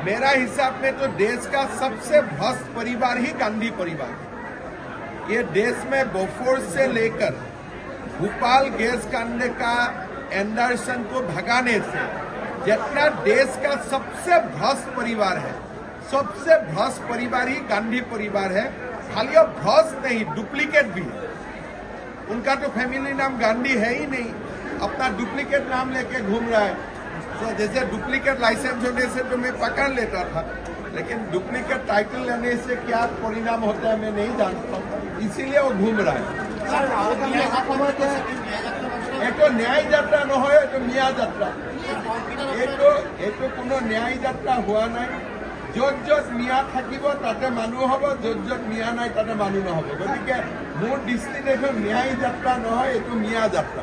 मेरा हिसाब में तो देश का सबसे भ्रष्ट परिवार ही गांधी परिवार है। ये देश में बोफोर्स से लेकर भोपाल गैस कांड का एंडरसन को भगाने से जितना देश का सबसे भ्रष्ट परिवार है, सबसे भ्रष्ट परिवार ही गांधी परिवार है। खाली अब भ्रष्ट नहीं, डुप्लीकेट भी है। उनका तो फैमिली नाम गांधी है ही नहीं, अपना डुप्लीकेट नाम लेके घूम रहा है। तो जैसे डुप्लीकेट लाइसेंस होने से तो मैं पकड़ लेता था, लेकिन डुप्लीकेट टाइटल लेने से क्या परिणाम होता है मैं नहीं जानता, इसीलिए वो घूम रहा है। एक न्याय यात्रा न हो तो मिया यात्रा, एक कोनो न्याय यात्रा हुआ नहीं। য'ত য'ত মিয়া থাকিব তাতে মানুহ হ'ব, য'ত য'ত মিয়া নাই তাতে মানুহ নহ'ব। গতিকে মোৰ দৃষ্টিত এইটো ন্যায় যাত্ৰা নহয়, এইটো মিয়া যাত্ৰা।